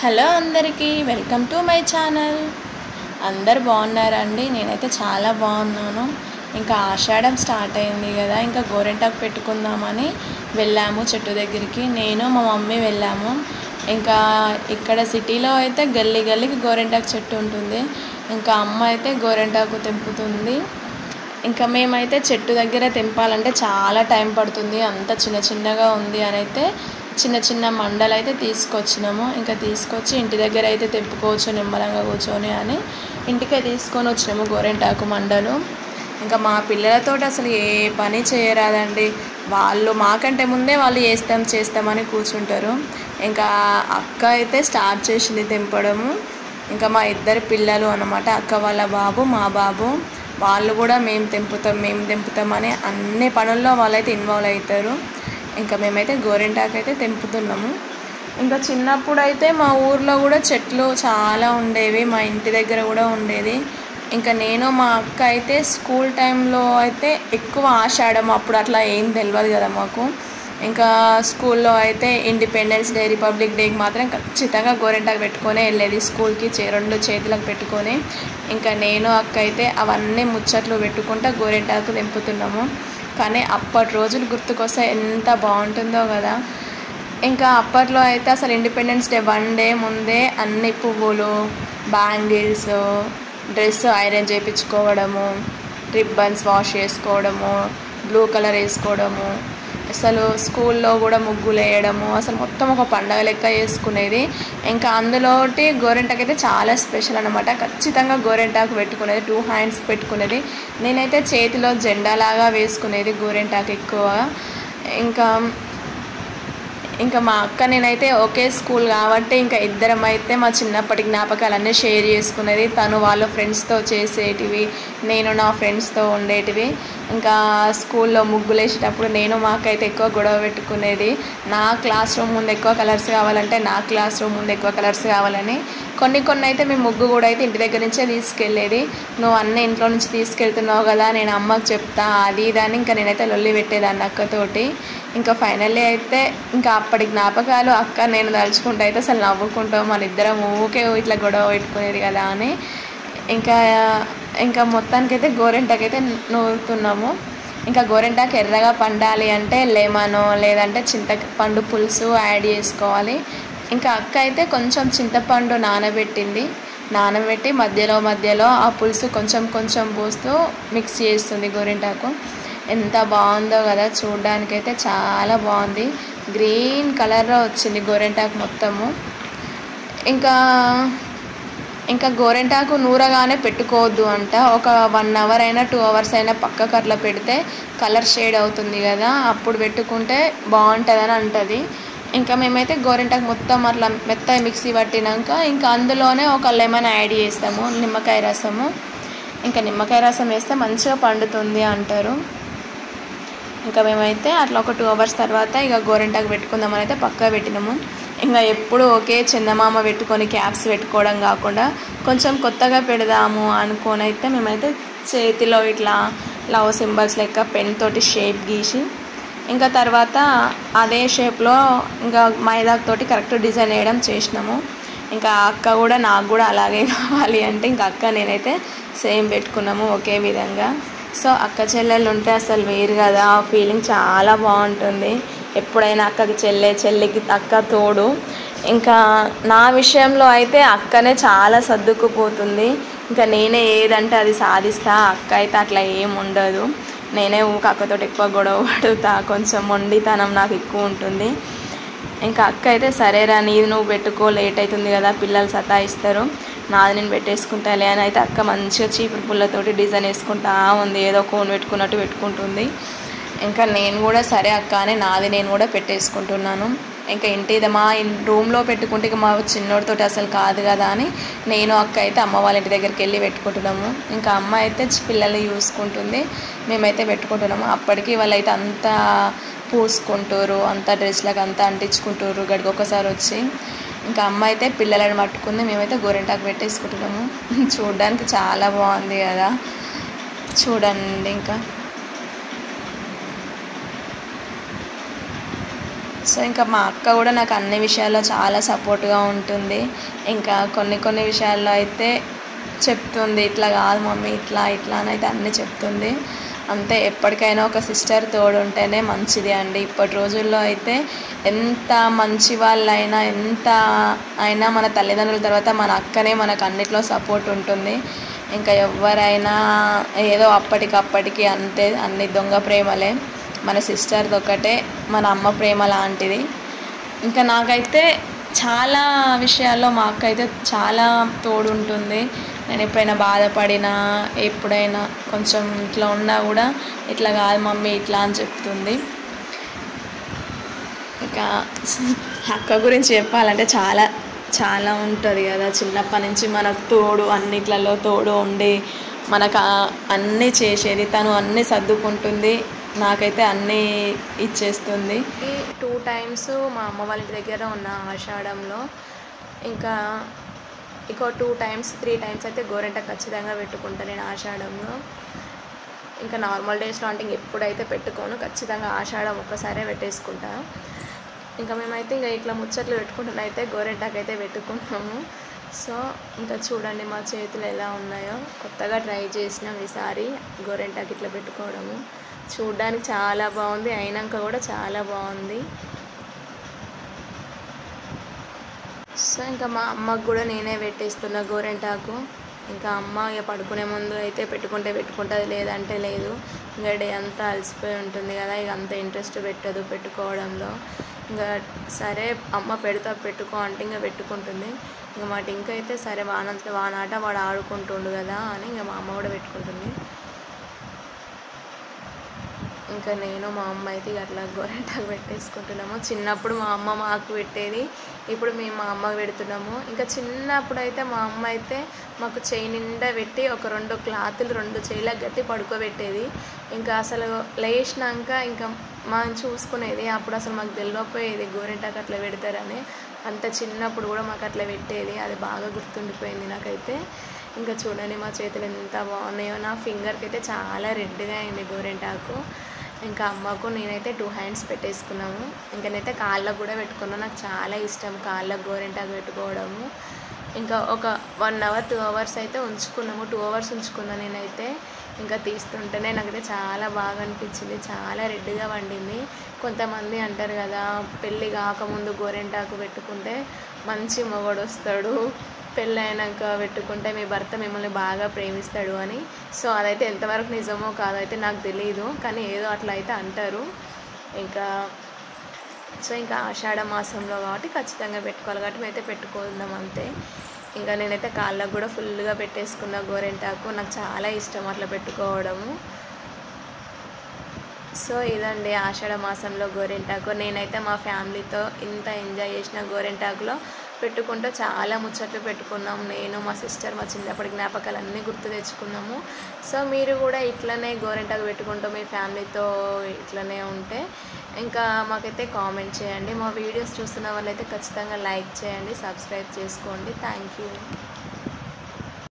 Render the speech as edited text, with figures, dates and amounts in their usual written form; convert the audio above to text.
Hello అందరికీ welcome to my channel. అందరు బాగున్నారండి? నేనైతే చాలా బాగున్నాను. ఇంకా ఆషాఢం స్టార్ట్ అయింది కదా, ఇంకా గోరెంటాకు పెట్టుకుందామని వెళ్ళాము చెట్టు దగ్గరికి. నేను మా మమ్మీ వెళ్ళాము. ఇంకా ఇక్కడ సిటీలో అయితే గల్లీ గల్లీకి గోరెంటాకు చెట్టు ఉంటుంది. ఇంకా అమ్మ అయితే గోరెంటాకు తెంపుతుంది. ఇంకా మేమైతే చెట్టు దగ్గర తెంపాలంటే చాలా టైం పడుతుంది, అంత చిన్న చిన్నగా ఉంది అని అయితే చిన్న చిన్న మండలు అయితే తీసుకొచ్చినాము. ఇంకా తీసుకొచ్చి ఇంటి దగ్గర అయితే తెంపుకోవచ్చు నిమ్మలంగా కూర్చొని అని ఇంటికే తీసుకొని వచ్చినాము గోరెంటాకు మండలు. ఇంకా మా పిల్లలతో అసలు ఏ పని చేయరాదండి. వాళ్ళు మాకంటే ముందే వాళ్ళు చేస్తామని కూర్చుంటారు. ఇంకా అక్క అయితే స్టార్ట్ చేసింది తెంపడము. ఇంకా మా ఇద్దరు పిల్లలు అన్నమాట, అక్క వాళ్ళ బాబు మా బాబు, వాళ్ళు కూడా మేము తెంపుతామని అన్ని పనుల్లో వాళ్ళైతే ఇన్వాల్వ్ అవుతారు. ఇంకా మేమైతే గోరెంటాకు అయితే తెంపుతున్నాము. ఇంకా చిన్నప్పుడు అయితే మా ఊర్లో కూడా చెట్లు చాలా ఉండేవి, మా ఇంటి దగ్గర కూడా ఉండేది. ఇంకా నేను మా అక్క అయితే స్కూల్ టైంలో అయితే ఎక్కువ ఆషాఢం అప్పుడు అట్లా ఏం తెలియదు కదా మాకు. ఇంకా స్కూల్లో అయితే ఇండిపెండెన్స్ డే, రిపబ్లిక్ డేకి మాత్రం ఖచ్చితంగా గోరెంటాకు పెట్టుకొని వెళ్ళేది స్కూల్కి, రెండు చేతులకు పెట్టుకొని. ఇంకా నేను అక్క అయితే అవన్నీ ముచ్చట్లు పెట్టుకుంటా గోరెంటాకు తెంపుతున్నాము. కానీ అప్పటి రోజులు గుర్తుకొస్తే ఎంత బాగుంటుందో కదా. ఇంకా అప్పట్లో అయితే అసలు ఇండిపెండెన్స్ డే 1 డే ముందే అన్ని పువ్వులు, బ్యాంగిల్స్, డ్రెస్ ఐరన్ చేయించుకోవడము, రిబ్బన్స్ వాష్ చేసుకోవడము, బ్లూ కలర్ వేసుకోవడము, అసలు స్కూల్లో కూడా ముగ్గులు వేయడము, అసలు మొత్తం ఒక పండగ లెక్క చేసుకునేది. ఇంకా అందులోటి గోరెంటాకు అయితే చాలా స్పెషల్ అనమాట. ఖచ్చితంగా గోరెంటాకు పెట్టుకునేది, 2 హ్యాండ్స్ పెట్టుకునేది. నేనైతే చేతిలో జెండాలాగా వేసుకునేది గోరెంటాకు ఎక్కువ. ఇంకా మా అక్క నేనైతే ఒకే స్కూల్ కాబట్టి ఇంకా ఇద్దరం అయితే మా చిన్నప్పటి జ్ఞాపకాలన్నీ షేర్ చేసుకునేది. తను వాళ్ళ ఫ్రెండ్స్తో చేసేటివి, నేను నా ఫ్రెండ్స్తో ఉండేటివి. ఇంకా స్కూల్లో ముగ్గులు వేసేటప్పుడు నేను మా అక్క అయితే ఎక్కువ గొడవ పెట్టుకునేది. నా క్లాస్ రూమ్ ముందు ఎక్కువ కలర్స్ కావాలంటే నా క్లాస్ రూమ్ ముందు ఎక్కువ కలర్స్ కావాలని. కొన్ని అయితే మేము ముగ్గు కూడా అయితే ఇంటి దగ్గర నుంచే తీసుకెళ్ళేది. నువ్వు అన్నీ ఇంట్లో నుంచి తీసుకెళ్తున్నావు కదా, నేను అమ్మకు చెప్తా అది ఇదని ఇంకా నేనైతే లొల్లి పెట్టేదాన్ని అక్కతోటి. ఇంకా ఫైనల్లీ అయితే ఇంకా అప్పటి జ్ఞాపకాలు అక్క నేను తలుచుకుంటూ అయితే అసలు నవ్వుకుంటాం, మన ఇద్దరం ఊకే ఇట్లా గొడవ పెట్టుకునేది కదా అని. ఇంకా మొత్తానికైతే గోరెంటాకు అయితే నూరుతున్నాము. ఇంకా గోరెంటాకు ఎర్రగా పండాలి అంటే లెమను లేదంటే చింతపండు పులుసు యాడ్ చేసుకోవాలి. ఇంకా అక్క అయితే కొంచెం చింతపండు నానబెట్టి మధ్యలో ఆ పులుసు కొంచెం పోస్తూ మిక్స్ చేస్తుంది గోరెంటాకు. ఎంత బాగుందో కదా, చూడడానికైతే చాలా బాగుంది. గ్రీన్ కలర్లో వచ్చింది గోరెంటాకు మొత్తము. ఇంకా గోరెంటాకు నూరగానే పెట్టుకోవద్దు అంట. ఒక 1 అవర్ అయినా 2 అవర్స్ అయినా పక్కకు అట్లా పెడితే కలర్ షేడ్ అవుతుంది కదా, అప్పుడు పెట్టుకుంటే బాగుంటుందని అంటది. ఇంకా మేమైతే గోరెంటాకు మొత్తం అట్లా మెత్తగా మిక్సీ పట్టినాక ఇంకా అందులోనే ఒక లెమన్ యాడ్ చేస్తాము, నిమ్మకాయ రసము. ఇంకా నిమ్మకాయ రసం వేస్తే మంచిగా పండుతుంది అంటారు. ఇంకా మేమైతే అట్లా ఒక 2 అవర్స్ తర్వాత ఇక గోరెంటాకు పెట్టుకుందామని అయితే పక్కా పెట్టినాము. ఇంకా ఎప్పుడు ఒకే చందమామ పెట్టుకొని క్యాప్స్ పెట్టుకోవడం కాకుండా కొంచెం కొత్తగా పెడదాము అనుకొని అయితే మేమైతే చేతిలో ఇట్లా లవ్ సింబల్స్ లెక్క పెన్ తోటి షేప్ గీసి ఇంకా తర్వాత అదే షేప్లో ఇంకా మైదాతోటి కరెక్ట్ డిజైన్ వేయడం చేసినాము. ఇంకా అక్క కూడా నాకు కూడా అలాగే కావాలి అంటే ఇంకా అక్క నేనైతే సేమ్ పెట్టుకున్నాము ఒకే విధంగా. సో అక్క చెల్లెళ్ళు ఉంటే అసలు వేరు కదా, ఆ ఫీలింగ్ చాలా బాగుంటుంది. ఎప్పుడైనా చెల్లికి అక్క తోడు. ఇంకా నా విషయంలో అయితే అక్కనే చాలా సర్దుకుపోతుంది. ఇంకా నేనే ఏదంటే అది సాధిస్తా, అక్క అయితే అట్లా ఏం ఉండదు. నేనే అక్కతో ఎక్కువ గొడవ పడుతా, కొంచెం మొండితనం నాకు ఎక్కువ ఉంటుంది. ఇంకా అక్క అయితే సరేరా నీది నువ్వు పెట్టుకో, లేట్ అవుతుంది కదా పిల్లలు సతాయిస్తారు, నాది నేను పెట్టేసుకుంటాలే అని అయితే అక్క మంచిగా చీపురు పుల్లతోటి డిజైన్ వేసుకుంటా ఉంది, ఏదో కోన్ పెట్టుకున్నట్టు పెట్టుకుంటుంది. ఇంకా నేను కూడా సరే అక్క అని నాది నేను కూడా పెట్టేసుకుంటున్నాను. ఇంకా మా రూమ్లో పెట్టుకుంటే ఇక మా చిన్నోడితోటి అసలు కాదు కదా అని నేను అక్క అయితే అమ్మ వాళ్ళ ఇంటి దగ్గరికి వెళ్ళి పెట్టుకుంటున్నాము. ఇంకా అమ్మ అయితే పిల్లల్ని చూసుకుంటుంది, మేమైతే పెట్టుకుంటున్నాము. అప్పటికి వాళ్ళైతే అంతా పూసుకుంటారు, అంతా డ్రెస్లకు అంతా అంటించుకుంటారు గడికి ఒకసారి వచ్చి. ఇంకా అమ్మ అయితే పిల్లలను పట్టుకుంది, మేమైతే గోరెంటాకు పెట్టేసుకుంటున్నాము. చూడడానికి చాలా బాగుంది కదా, చూడండి. సో ఇంకా మా అక్క కూడా నాకు అన్ని విషయాల్లో చాలా సపోర్ట్గా ఉంటుంది. ఇంకా కొన్ని విషయాల్లో అయితే చెప్తుంది, ఇట్లా కాదు మమ్మీ ఇట్లా ఇట్లా అని అయితే అన్నీ చెప్తుంది. అంతే, ఎప్పటికైనా ఒక సిస్టర్ తోడు ఉంటేనే మంచిది అండి. ఇప్పటి రోజుల్లో అయితే ఎంత మంచి వాళ్ళైనా ఎంత అయినా మన తల్లిదండ్రుల తర్వాత మన అక్కనే మనకు అన్నిట్లో సపోర్ట్ ఉంటుంది. ఇంకా ఎవరైనా ఏదో అప్పటికప్పటికి అంతే, అన్ని దొంగ ప్రేమలే. మన సిస్టర్ది ఒకటే మన అమ్మ ప్రేమ లాంటిది. ఇంకా నాకైతే చాలా విషయాల్లో మా అక్క అయితే చాలా తోడు ఉంటుంది. నేను ఎప్పుడైనా బాధపడినా ఎప్పుడైనా కొంచెం ఇట్లా ఉన్నా కూడా ఇట్లా కాదు మమ్మీ ఇట్లా అని చెప్తుంది. ఇంకా అక్క గురించి చెప్పాలంటే చాలా చాలా ఉంటుంది కదా. చిన్నప్పటి నుంచి మనకు తోడు, అన్నిట్లలో తోడు ఉండి మనకు అన్నీ చేసేది, తను అన్నీ సర్దుకుంటుంది, నాకైతే అన్నీ ఇచ్చేస్తుంది. 2 times మా అమ్మ వాళ్ళ ఇంటి దగ్గర ఉన్న ఆషాఢంలో, ఇంకా ఇంకో 2 times 3 times అయితే గోరెంటాకు ఖచ్చితంగా పెట్టుకుంటాను నేను ఆషాఢంలో. ఇంకా నార్మల్ డేస్లో అంటే ఎప్పుడైతే పెట్టుకోను, ఖచ్చితంగా ఆషాఢం ఒక్కసారే పెట్టేసుకుంటా. ఇంకా మేమైతే ఇంకా ఇట్లా ముచ్చట్లు పెట్టుకుంటున్నా అయితే గోరెంటాకు అయితే పెట్టుకుంటాము. సో ఇంకా చూడండి మా చేతులు ఎలా ఉన్నాయో. కొత్తగా ట్రై చేసినాం ఈసారి గోరెంటాకు ఇట్లా పెట్టుకోవడము. చూడడానికి చాలా బాగుంది, అయినాక కూడా చాలా బాగుంది. సో ఇంకా మా అమ్మకు కూడా నేనే పెట్టేస్తున్నా గోరెంటాకు. ఇంకా అమ్మ ఇక పడుకునే ముందు అయితే పెట్టుకుంటుంది, లేదంటే లేదు. ఇంకా డే అంతా అలసిపోయి ఉంటుంది కదా, ఇక అంత ఇంట్రెస్ట్ పెట్టదు పెట్టుకోవడంలో. ఇంకా సరే అమ్మ పెట్టుకో అంటే ఇంకా పెట్టుకుంటుంది. ఇంకా మా టింక్ అయితే సరే వానాట వాడు ఆడుకుంటుండు కదా అని ఇంకా మా అమ్మ కూడా పెట్టుకుంటుంది. ఇంకా నేను మా అమ్మ అయితే అట్లా గోరెంటాకు పెట్టేసుకుంటున్నాము. చిన్నప్పుడు మా అమ్మ మాకు పెట్టేది, ఇప్పుడు మేము మా అమ్మకు పెడుతున్నాము. ఇంకా చిన్నప్పుడు అయితే మా అమ్మ అయితే మాకు చేయి నిండా పెట్టి ఒక 2 క్లాతులు 2 చేయిలకు గట్టి పడుకోబెట్టేది. ఇంకా అసలు లేచినాక ఇంకా మనం చూసుకునేది. అప్పుడు అసలు మాకు తెలియకపోయేది గోరెంటాకు అట్లా పెడతారని. అంత చిన్నప్పుడు కూడా మాకు అట్లా పెట్టేది, అది బాగా గుర్తుండిపోయింది నాకైతే. ఇంకా చూడండి మా చేతులు ఎంత బాగున్నాయో. నా ఫింగర్కి అయితే చాలా రెడ్గా అయింది గోరెంటాకు. ఇంకా అమ్మకు నేనైతే 2 hands పెట్టేసుకున్నాము. ఇంకా నేనైతే కాళ్ళకు కూడా పెట్టుకున్నాను, నాకు చాలా ఇష్టం కాళ్ళకు గోరెంటాకు పెట్టుకోవడము. ఇంకా ఒక 1 hour 2 hours అయితే ఉంచుకున్నాము, 2 hours ఉంచుకున్నాను నేనైతే. ఇంకా తీస్తుంటేనే నాకైతే చాలా బాగా అనిపించింది, చాలా రెడ్గా వండింది. కొంతమంది అంటారు కదా, పెళ్ళి కాకముందు గోరెంటాకు పెట్టుకుంటే మంచి మొగుడు వస్తాడు, పెళ్ళి అయినాక పెట్టుకుంటే మీ భర్త మిమ్మల్ని బాగా ప్రేమిస్తాడు అని. సో అదైతే ఎంతవరకు నిజమో కాదైతే నాకు తెలియదు, కానీ ఏదో అట్లా అయితే అంటారు. ఇంకా ఇంకా ఆషాఢ మాసంలో కాబట్టి ఖచ్చితంగా పెట్టుకోవాలి కాబట్టి మేమైతే పెట్టుకుందాం అంతే. ఇంకా నేనైతే కాళ్ళకు కూడా ఫుల్గా పెట్టేసుకున్న గోరెంటాకు, నాకు చాలా ఇష్టం అట్లా పెట్టుకోవడము. సో ఇదండి ఆషాఢ మాసంలో గోరెంటాకు. నేనైతే మా ఫ్యామిలీతో ఇంత ఎంజాయ్ చేసిన గోరెంటాకులో పెట్టుకుంటూ చాలా ముచ్చట్లు పెట్టుకున్నాం. నేను మా సిస్టర్ మా చిన్నప్పటి జ్ఞాపకాలు అన్నీ గుర్తు తెచ్చుకున్నాము. సో మీరు కూడా ఇట్లనే గోరెంటాకు పెట్టుకుంటూ మీ ఫ్యామిలీతో ఇట్లనే ఉంటే ఇంకా మాకైతే కామెంట్ చేయండి. మా వీడియోస్ చూస్తున్న వాళ్ళైతే ఖచ్చితంగా లైక్ చేయండి, సబ్స్క్రైబ్ చేసుకోండి. Thank you.